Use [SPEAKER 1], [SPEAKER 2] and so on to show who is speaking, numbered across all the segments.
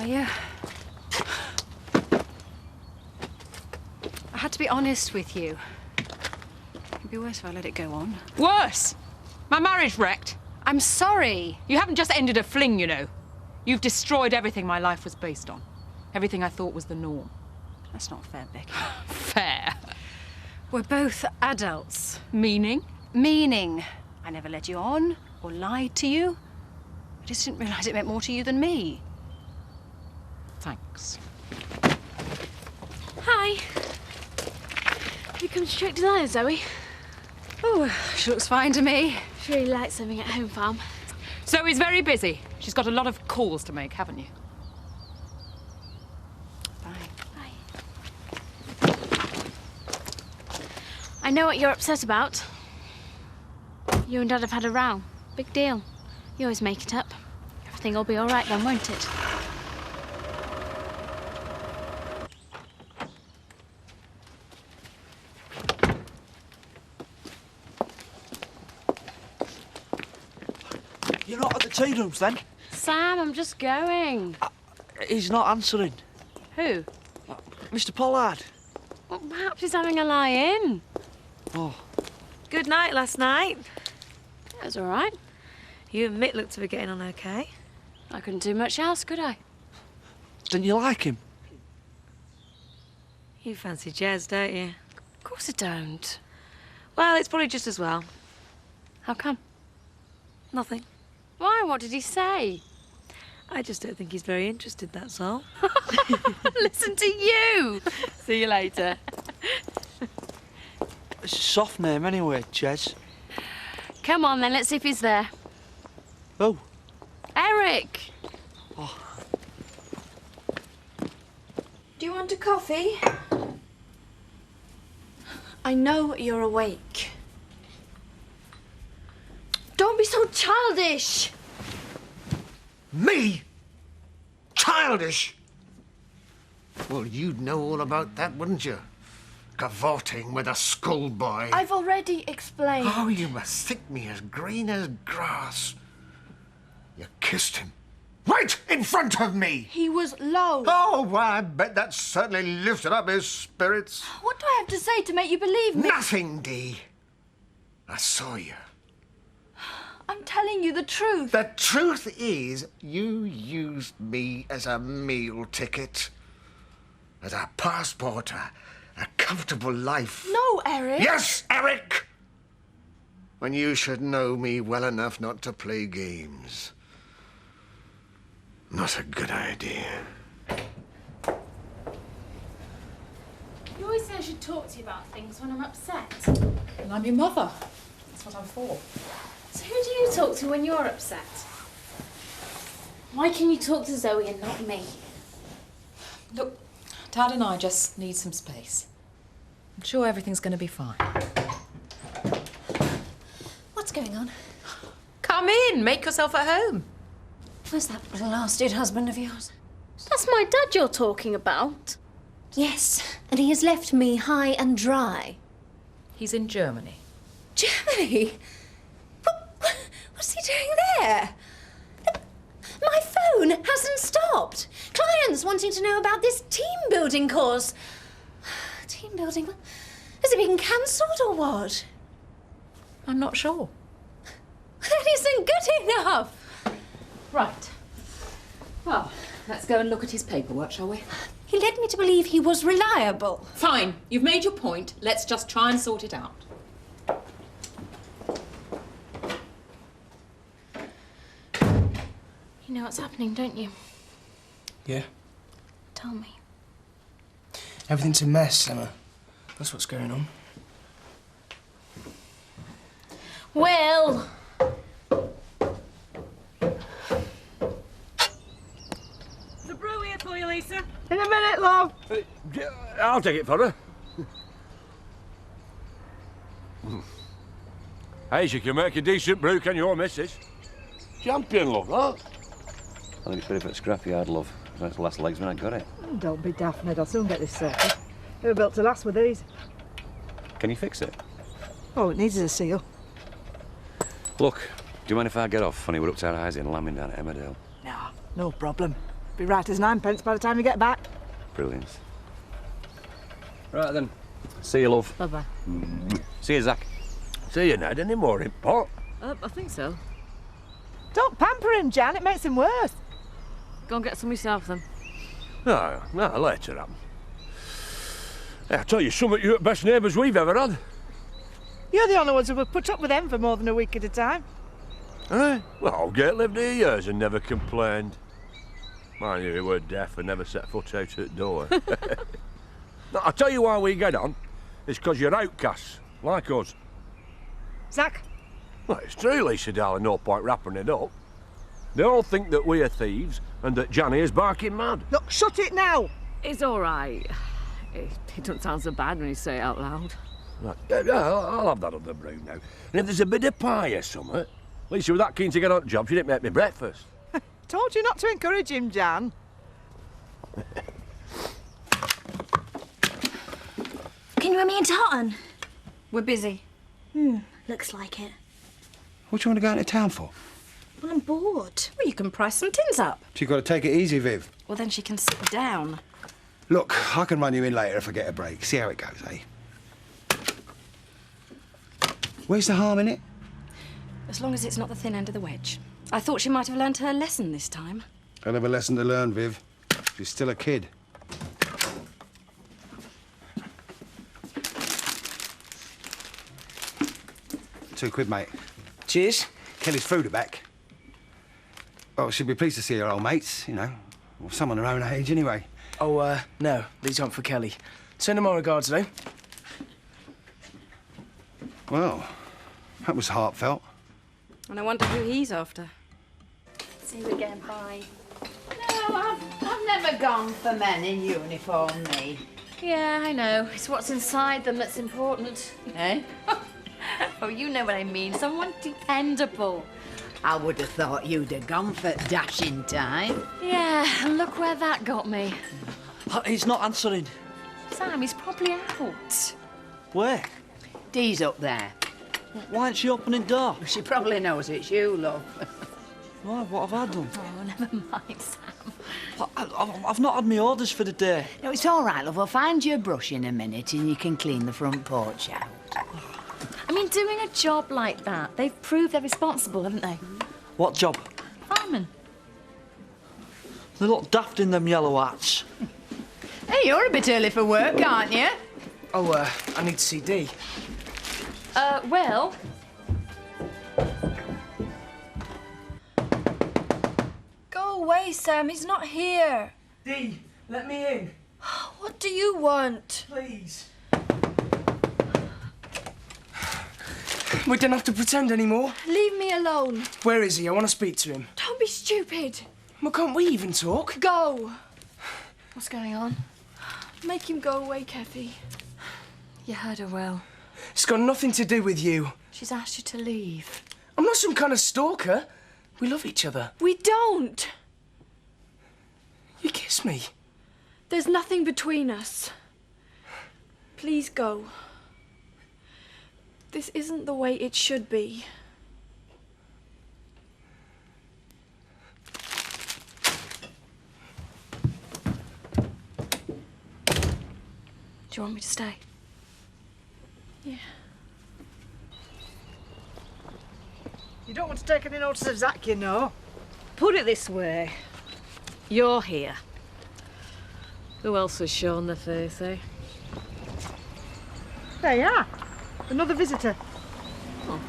[SPEAKER 1] Are you? I had to be honest with you. It'd be worse if I let it go on.
[SPEAKER 2] Worse? My marriage wrecked.
[SPEAKER 1] I'm sorry.
[SPEAKER 2] You haven't just ended a fling, you know. You've destroyed everything my life was based on. Everything I thought was the norm.
[SPEAKER 1] That's not fair, Becky.
[SPEAKER 2] Fair.
[SPEAKER 1] We're both adults.
[SPEAKER 2] Meaning?
[SPEAKER 1] Meaning, I never led you on or lied to you. I just didn't realise it meant more to you than me.
[SPEAKER 2] Thanks.
[SPEAKER 3] Hi. You come straight to there, Zoe?
[SPEAKER 1] Oh, she looks fine to me.
[SPEAKER 3] She really likes living at home farm.
[SPEAKER 2] Zoe's very busy. She's got a lot of calls to make, haven't you?
[SPEAKER 1] Bye.
[SPEAKER 3] Bye. I know what you're upset about. You and Dad have had a row. Big deal. You always make it up. Everything will be all right then, won't it?
[SPEAKER 4] You're not at the tea rooms, then?
[SPEAKER 3] Sam, I'm just going.
[SPEAKER 4] He's not answering.
[SPEAKER 3] Who?
[SPEAKER 4] Mr. Pollard.
[SPEAKER 3] Well, perhaps he's having a lie-in.
[SPEAKER 4] Oh.
[SPEAKER 5] Good night last night.
[SPEAKER 3] That was all right.
[SPEAKER 5] You and Mick looked to be getting on okay.
[SPEAKER 3] I couldn't do much else, could I?
[SPEAKER 4] Didn't you like him?
[SPEAKER 5] You fancy Jez, don't you?
[SPEAKER 3] Of course I don't.
[SPEAKER 5] Well, it's probably just as well.
[SPEAKER 3] How come?
[SPEAKER 5] Nothing.
[SPEAKER 3] Why? What did he say?
[SPEAKER 5] I just don't think he's very interested, that's all.
[SPEAKER 3] Listen to you! See you later.
[SPEAKER 4] It's a soft name anyway, Jez.
[SPEAKER 3] Come on then, let's see if he's there.
[SPEAKER 4] Oh.
[SPEAKER 3] Eric!
[SPEAKER 4] Oh.
[SPEAKER 6] Do you want a coffee? I know you're awake. Don't be so childish!
[SPEAKER 7] Me? Childish? Well, you'd know all about that, wouldn't you? Cavorting with a schoolboy.
[SPEAKER 6] I've already explained.
[SPEAKER 7] Oh, you must think me as green as grass. You kissed him. Right in front of me!
[SPEAKER 6] He was low.
[SPEAKER 7] Oh, well, I bet that certainly lifted up his spirits.
[SPEAKER 6] What do I have to say to make you believe me?
[SPEAKER 7] Nothing, Dee. I saw you.
[SPEAKER 6] I'm telling you the truth.
[SPEAKER 7] The truth is, you used me as a meal ticket. As a passport to a comfortable life.
[SPEAKER 6] No, Eric.
[SPEAKER 7] Yes, Eric! When you should know me well enough not to play games. Not a good idea.
[SPEAKER 3] You always say I should talk to you about things when I'm upset.
[SPEAKER 2] And I'm your mother. That's what I'm for.
[SPEAKER 3] So who do you talk to when you're upset? Why can you talk to Zoe and not me?
[SPEAKER 2] Look, Dad and I just need some space. I'm sure everything's going to be fine.
[SPEAKER 8] What's going on?
[SPEAKER 2] Come in, make yourself at home.
[SPEAKER 8] Where's that blasted husband of yours?
[SPEAKER 3] That's my dad you're talking about.
[SPEAKER 8] Yes, and he has left me high and dry.
[SPEAKER 2] He's in Germany.
[SPEAKER 8] Germany? What's he doing there? My phone hasn't stopped. Clients wanting to know about this team-building course. Team-building? Has it been cancelled or what?
[SPEAKER 2] I'm not sure.
[SPEAKER 8] That isn't good enough.
[SPEAKER 2] Right. Well, let's go and look at his paperwork, shall we?
[SPEAKER 8] He led me to believe he was reliable.
[SPEAKER 2] Fine. You've made your point. Let's just try and sort it out.
[SPEAKER 3] You know what's happening, don't you?
[SPEAKER 9] Yeah.
[SPEAKER 3] Tell me.
[SPEAKER 9] Everything's a mess, Emma. That's what's going on.
[SPEAKER 3] Will!
[SPEAKER 5] The brew here for you, Lisa.
[SPEAKER 10] In a minute, love.
[SPEAKER 11] I'll take it for her. Hey, she can make a decent brew, can your missus? Champion, love, that.
[SPEAKER 12] I think it's pretty bit scrappy, I'd love. It's the last legs when I got it.
[SPEAKER 10] Don't be daft, Ned. I'll soon get this sorted. They were built to last with these.
[SPEAKER 12] Can you fix it?
[SPEAKER 10] Oh, it needs a seal.
[SPEAKER 12] Look, do you mind if I get off? Funny, we're up to our eyes in lambing down at Emmerdale.
[SPEAKER 10] Nah, no problem. Be right as ninepence by the time you get back.
[SPEAKER 12] Brilliant. Right then. See you, love.
[SPEAKER 2] Bye-bye.
[SPEAKER 12] See you, Zach.
[SPEAKER 11] See you, Ned. Any more in pot?
[SPEAKER 2] I think so.
[SPEAKER 10] Don't pamper him, Jan. It makes him worse.
[SPEAKER 2] Go and get some yourself, then.
[SPEAKER 11] No, later on. Hey, I tell you something, you're the best neighbours we've ever had.
[SPEAKER 10] You're the only ones who have put up with them for more than a week at a time.
[SPEAKER 11] Eh? Well, old Gate lived here years and never complained. Mind you, he were deaf and never set foot out at the door. No, I'll tell you why we get on. It's because you're outcasts, like us.
[SPEAKER 10] Zach?
[SPEAKER 11] Well, it's true, Lisa, darling, no point wrapping it up. They all think that we are thieves and that Johnny is barking mad.
[SPEAKER 10] Look, shut it now!
[SPEAKER 2] It's all right. It doesn't sound so bad when you say it out loud.
[SPEAKER 11] Right, I'll have that other brew now. And if there's a bit of pie or something, Lisa was that keen to get on the job, she didn't make me breakfast.
[SPEAKER 10] Told you not to encourage him, Jan.
[SPEAKER 6] Can you run me into Houghton?
[SPEAKER 1] We're busy.
[SPEAKER 6] Looks like it.
[SPEAKER 13] What do you want to go into town for?
[SPEAKER 6] Well, I'm bored.
[SPEAKER 1] Well, you can price some tins up.
[SPEAKER 13] So you've got to take it easy, Viv.
[SPEAKER 1] Well, then she can sit down.
[SPEAKER 13] Look, I can run you in later if I get a break. See how it goes, eh? Where's the harm in it?
[SPEAKER 1] As long as it's not the thin end of the wedge. I thought she might have learned her lesson this time.
[SPEAKER 13] Hell of a lesson to learn, Viv. She's still a kid. £2, mate.
[SPEAKER 9] Cheers.
[SPEAKER 13] Kelly's food are back. Oh, she'll be pleased to see her old mates, you know. Or someone her own age, anyway.
[SPEAKER 9] Oh, no. These aren't for Kelly. Send her my regards, though.
[SPEAKER 13] Well, that was heartfelt.
[SPEAKER 1] And I wonder who he's after.
[SPEAKER 6] See you again, bye.
[SPEAKER 14] No, I've never gone for men in uniform, me.
[SPEAKER 3] Yeah, I know. It's what's inside them that's important.
[SPEAKER 14] Eh?
[SPEAKER 3] Oh, you know what I mean. Someone dependable.
[SPEAKER 14] I would have thought you'd have gone for dashing time.
[SPEAKER 3] Yeah, and look where that got me.
[SPEAKER 4] He's not answering.
[SPEAKER 3] Sam, he's probably out.
[SPEAKER 4] Where?
[SPEAKER 14] Dee's up there.
[SPEAKER 4] Why ain't she opening door?
[SPEAKER 14] She probably knows it's you, love.
[SPEAKER 4] Why, what have I done?
[SPEAKER 3] Oh, never mind, Sam.
[SPEAKER 4] I've not had my orders for the day.
[SPEAKER 14] No, it's all right, love. We'll find you a brush in a minute and you can clean the front porch out.
[SPEAKER 3] I mean, doing a job like that, they've proved they're responsible, haven't they?
[SPEAKER 4] What job?
[SPEAKER 3] Fireman.
[SPEAKER 4] They look daft in them yellow hats.
[SPEAKER 14] Hey, you're a bit early for work, aren't you?
[SPEAKER 9] Oh, I need to see Dee.
[SPEAKER 3] Well...
[SPEAKER 6] Go away, Sam. He's not here.
[SPEAKER 9] Dee, let me in.
[SPEAKER 6] What do you want?
[SPEAKER 9] Please. We don't have to pretend anymore.
[SPEAKER 6] Leave me alone.
[SPEAKER 9] Where is he? I want to speak to him.
[SPEAKER 6] Don't be stupid.
[SPEAKER 9] Well, can't we even talk?
[SPEAKER 6] Go.
[SPEAKER 3] What's going on?
[SPEAKER 6] Make him go away, Kathy.
[SPEAKER 3] You heard her well.
[SPEAKER 9] It's got nothing to do with you.
[SPEAKER 3] She's asked you to leave.
[SPEAKER 9] I'm not some kind of stalker. We love each other.
[SPEAKER 6] We don't.
[SPEAKER 9] You kiss me.
[SPEAKER 6] There's nothing between us. Please go. This isn't the way it should be.
[SPEAKER 3] Do you want me to stay?
[SPEAKER 6] Yeah.
[SPEAKER 10] You don't want to take any notice of Zach, you know.
[SPEAKER 2] Put it this way. You're here. Who else has shown their face, eh?
[SPEAKER 10] There you are. Another visitor.
[SPEAKER 2] Oh,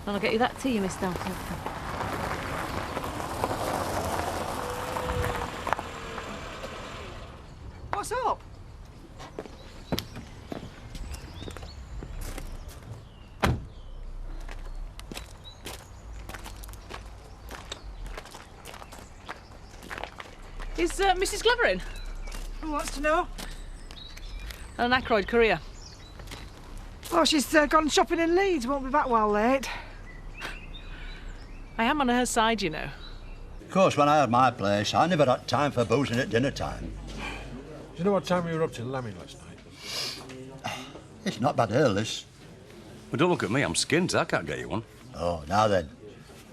[SPEAKER 2] then I'll get you that tea you missed out on.
[SPEAKER 10] What's up?
[SPEAKER 2] Is Mrs. Glover in?
[SPEAKER 10] Who wants to know?
[SPEAKER 2] An Ackroyd courier.
[SPEAKER 10] Oh, she's gone shopping in Leeds. Won't be back while late.
[SPEAKER 2] I am on her side, you know.
[SPEAKER 15] Of course, when I had my place, I never had time for boozing at dinner time.
[SPEAKER 11] Do you know what time we were up to lambing last night?
[SPEAKER 15] It's not bad ale, this.
[SPEAKER 12] Well, don't look at me. I'm skint. I can't get you one.
[SPEAKER 15] Oh, now then.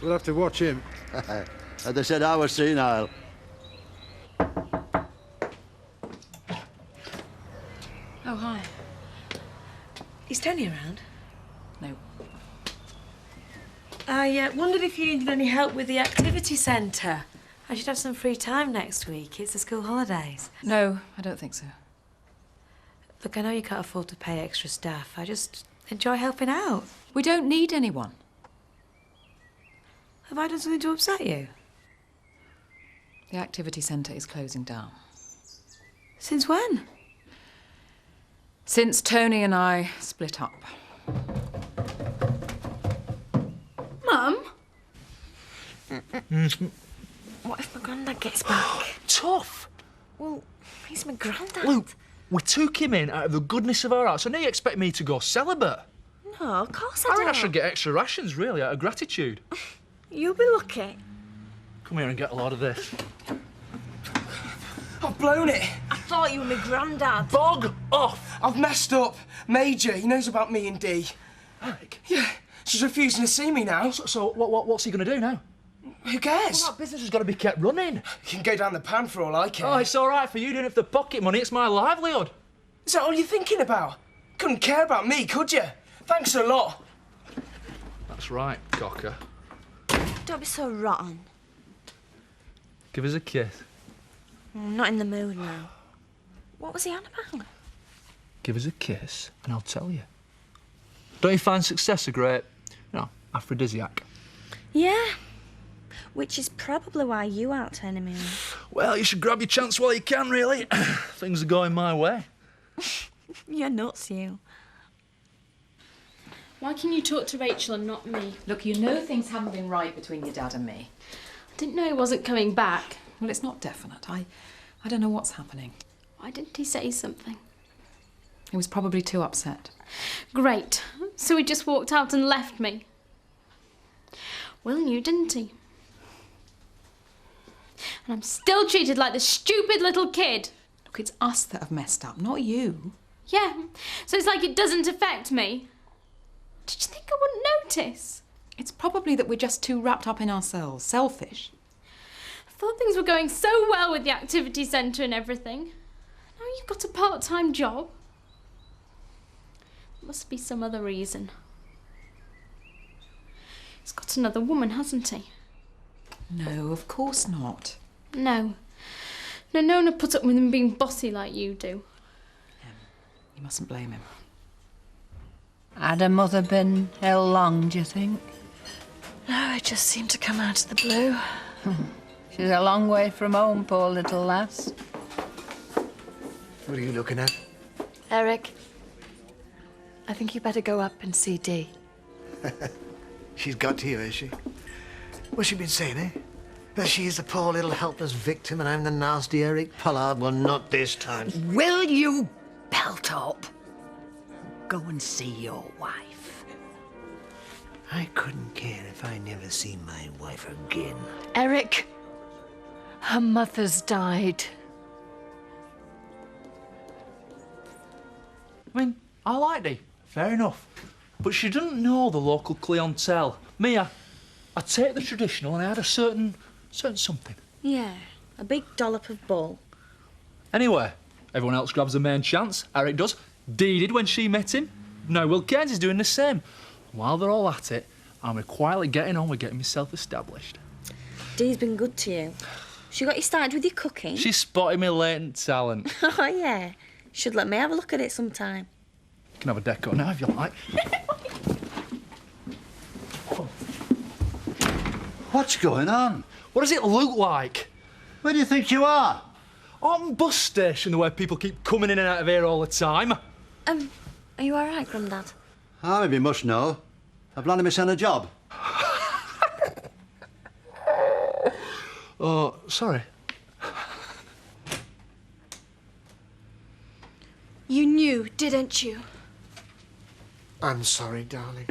[SPEAKER 16] We'll have to watch him.
[SPEAKER 15] And they said I was senile.
[SPEAKER 2] Oh, hi.
[SPEAKER 17] Is Tony around?
[SPEAKER 2] No.
[SPEAKER 17] I wondered if you needed any help with the activity centre. I should have some free time next week. It's the school holidays.
[SPEAKER 2] No, I don't think so.
[SPEAKER 17] Look, I know you can't afford to pay extra staff. I just enjoy helping out.
[SPEAKER 2] We don't need anyone.
[SPEAKER 17] Have I done something to upset you?
[SPEAKER 2] The activity centre is closing down.
[SPEAKER 17] Since when?
[SPEAKER 2] Since Tony and I split up.
[SPEAKER 17] Mum? What if my granddad gets back?
[SPEAKER 18] Tough.
[SPEAKER 17] Well, he's my granddad.
[SPEAKER 18] Luke, we took him in out of the goodness of our hearts, and now you expect me to go celibate?
[SPEAKER 17] No, of course
[SPEAKER 18] I
[SPEAKER 17] I
[SPEAKER 18] reckon I
[SPEAKER 17] don't.
[SPEAKER 18] should get extra rations, really, out of gratitude.
[SPEAKER 17] You'll be lucky.
[SPEAKER 18] Come here and get a lot of this.
[SPEAKER 9] I've blown it.
[SPEAKER 17] I thought you were my granddad.
[SPEAKER 18] Bog off!
[SPEAKER 9] I've messed up. Major, he knows about me and Dee.
[SPEAKER 18] Eric?
[SPEAKER 9] Yeah, she's refusing to see me now.
[SPEAKER 18] So what's he going to do now?
[SPEAKER 9] Who cares?
[SPEAKER 18] Well, that business has got to be kept running.
[SPEAKER 9] You can go down the pan for all I care.
[SPEAKER 18] Oh, it's all right for you doing it for the pocket money. It's my livelihood.
[SPEAKER 9] Is that all you're thinking about? Couldn't care about me, could you? Thanks a lot.
[SPEAKER 18] That's right, cocker.
[SPEAKER 17] Don't be so rotten.
[SPEAKER 18] Give us a kiss.
[SPEAKER 17] I'm not in the mood now. What was he on about?
[SPEAKER 18] Give us a kiss, and I'll tell you. Don't you find success a great, aphrodisiac?
[SPEAKER 17] Yeah. Which is probably why you aren't turning me on.
[SPEAKER 18] Well, you should grab your chance while you can, really. Things are going my way.
[SPEAKER 17] You're nuts, you.
[SPEAKER 3] Why can you talk to Rachel and not me?
[SPEAKER 2] Look, you know things haven't been right between your dad and me.
[SPEAKER 3] I didn't know he wasn't coming back.
[SPEAKER 2] Well, it's not definite. I don't know what's happening.
[SPEAKER 3] Why didn't he say something?
[SPEAKER 2] He was probably too upset.
[SPEAKER 3] Great. So he just walked out and left me. Will knew, didn't he? And I'm still treated like the stupid little kid.
[SPEAKER 2] Look, it's us that have messed up, not you.
[SPEAKER 3] Yeah, so it's like it doesn't affect me. Did you think I wouldn't notice?
[SPEAKER 2] It's probably that we're just too wrapped up in ourselves, selfish.
[SPEAKER 3] I thought things were going so well with the activity centre and everything. Now you've got a part-time job. There must be some other reason. He's got another woman, hasn't he?
[SPEAKER 2] No, of course not.
[SPEAKER 3] No. No, no one would put up with him being bossy like you do.
[SPEAKER 2] You mustn't blame him.
[SPEAKER 14] Had her mother been ill long, do you think?
[SPEAKER 17] No, it just seemed to come out of the blue.
[SPEAKER 14] She's a long way from home, poor little lass.
[SPEAKER 7] What are you looking at?
[SPEAKER 17] Eric, I think you better go up and see Dee.
[SPEAKER 7] She's got to you, has she? What's she been saying, eh? That she's the poor little helpless victim and I'm the nasty Eric Pollard. Well, not this time.
[SPEAKER 14] Will you belt up? Go and see your wife.
[SPEAKER 7] I couldn't care if I never see my wife again.
[SPEAKER 17] Eric, her mother's died.
[SPEAKER 18] I mean, I like Dee, fair enough. But she doesn't know the local clientele. Me, I take the traditional and I add a certain something.
[SPEAKER 17] Yeah, a big dollop of bull.
[SPEAKER 18] Anyway, everyone else grabs the main chance. Eric does. Dee did when she met him. Now Will Cairns is doing the same. While they're all at it, I'm quietly getting on with getting myself established.
[SPEAKER 17] Dee's been good to you. She got you started with your cooking?
[SPEAKER 18] She spotted me latent talent.
[SPEAKER 17] Oh, yeah. Should let me have a look at it sometime.
[SPEAKER 18] You can have a deco now if you like.
[SPEAKER 15] What's going on?
[SPEAKER 18] What does it look like?
[SPEAKER 15] Where do you think you are?
[SPEAKER 18] On bus station, where people keep coming in and out of here all the time.
[SPEAKER 17] Are you all right, Grandad?
[SPEAKER 15] I maybe must know. I've landed my son a job.
[SPEAKER 18] Oh, sorry.
[SPEAKER 6] You knew, didn't you?
[SPEAKER 7] I'm sorry, darling.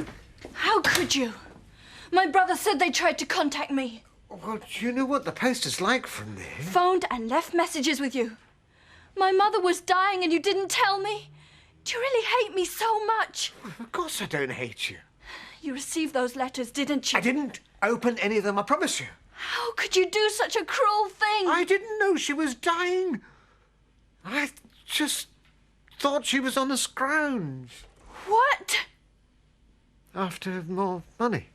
[SPEAKER 6] How could you? My brother said they tried to contact me.
[SPEAKER 7] Well, you know what the post is like from there.
[SPEAKER 6] Phoned and left messages with you. My mother was dying and you didn't tell me. Do you really hate me so much?
[SPEAKER 7] Of course I don't hate you.
[SPEAKER 6] You received those letters, didn't you?
[SPEAKER 7] I didn't. open any of them, I promise you.
[SPEAKER 6] How could you do such a cruel thing?
[SPEAKER 7] I didn't know she was dying. I just thought she was on the scrounge.
[SPEAKER 6] What?
[SPEAKER 7] After more money.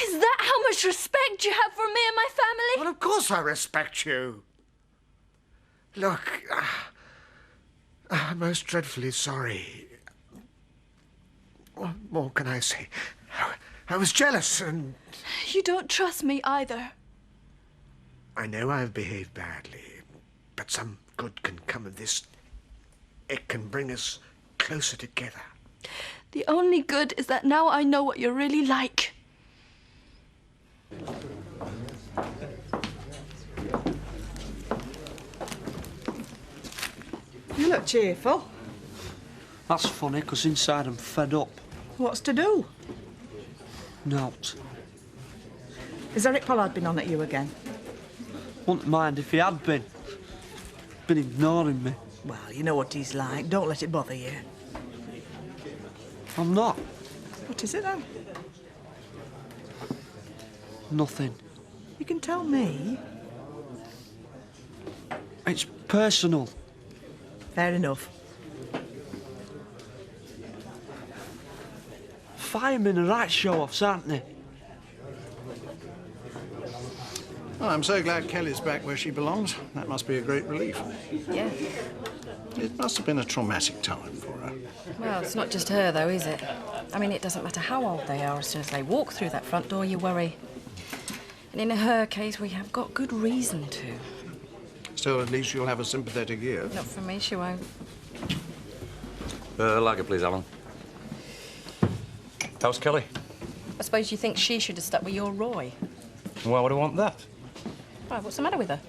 [SPEAKER 6] Is that how much respect you have for me and my family?
[SPEAKER 7] Well, of course I respect you. Look, I'm most dreadfully sorry. What more can I say? I was jealous and...
[SPEAKER 6] You don't trust me either.
[SPEAKER 7] I know I've behaved badly, but some good can come of this. It can bring us closer together.
[SPEAKER 6] The only good is that now I know what you're really like.
[SPEAKER 10] You look cheerful.
[SPEAKER 4] That's funny, 'cause inside I'm fed up.
[SPEAKER 10] What's to do?
[SPEAKER 4] Nought.
[SPEAKER 10] Has Eric Pollard been on at you again?
[SPEAKER 4] Wouldn't mind if he had been. Been ignoring me.
[SPEAKER 10] Well, you know what he's like. Don't let it bother you.
[SPEAKER 4] I'm not.
[SPEAKER 10] What is it then?
[SPEAKER 4] Nothing.
[SPEAKER 10] You can tell me.
[SPEAKER 4] It's personal.
[SPEAKER 10] Fair enough.
[SPEAKER 4] Firemen are right show-offs, aren't they?
[SPEAKER 19] Well, I'm so glad Kelly's back where she belongs. That must be a great relief.
[SPEAKER 2] Yeah.
[SPEAKER 19] It must have been a traumatic time for her.
[SPEAKER 2] Well, it's not just her, though, is it? I mean, it doesn't matter how old they are. As soon as they walk through that front door, you worry. And in her case, we have got good reason to.
[SPEAKER 19] Still, at least you'll have a sympathetic ear.
[SPEAKER 2] Not for me, she won't.
[SPEAKER 12] Lager, please, Alan. How's Kelly?
[SPEAKER 2] I suppose you think she should have stuck with your Roy.
[SPEAKER 12] Why would I want that?
[SPEAKER 2] Right, what's the matter with her?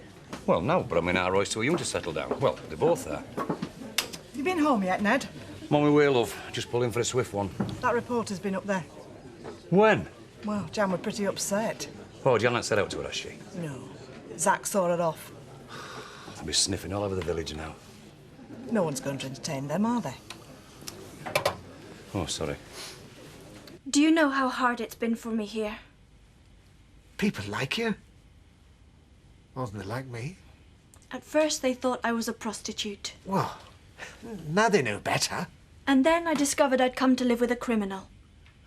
[SPEAKER 12] Well, no, but I mean, our Roy's too young to settle down. Well, they're both there.
[SPEAKER 10] You been home yet, Ned?
[SPEAKER 12] I'm on my way, love. Just pulling for a swift one.
[SPEAKER 10] That reporter's been up there.
[SPEAKER 12] When?
[SPEAKER 10] Well, Jan was pretty upset.
[SPEAKER 12] Oh, Janet's said out to her, has she?
[SPEAKER 10] No. Zach saw her off.
[SPEAKER 12] They'll be sniffing all over the village now.
[SPEAKER 10] No one's going to entertain them, are they?
[SPEAKER 12] Oh, sorry.
[SPEAKER 6] Do you know how hard it's been for me here?
[SPEAKER 7] People like you. More than they like me.
[SPEAKER 6] At first they thought I was a prostitute.
[SPEAKER 7] Well, now they know better.
[SPEAKER 6] And then I discovered I'd come to live with a criminal.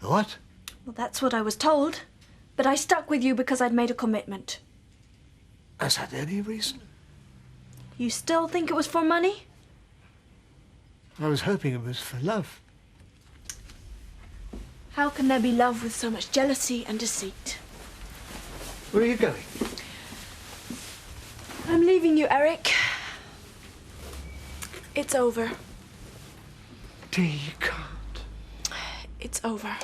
[SPEAKER 7] What?
[SPEAKER 6] Well, that's what I was told. But I stuck with you because I'd made a commitment.
[SPEAKER 7] Has that any reason?
[SPEAKER 6] You still think it was for money?
[SPEAKER 7] I was hoping it was for love.
[SPEAKER 6] How can there be love with so much jealousy and deceit?
[SPEAKER 7] Where are you going?
[SPEAKER 6] I'm leaving you, Eric. It's over.
[SPEAKER 7] Dear, you can't.
[SPEAKER 6] It's over.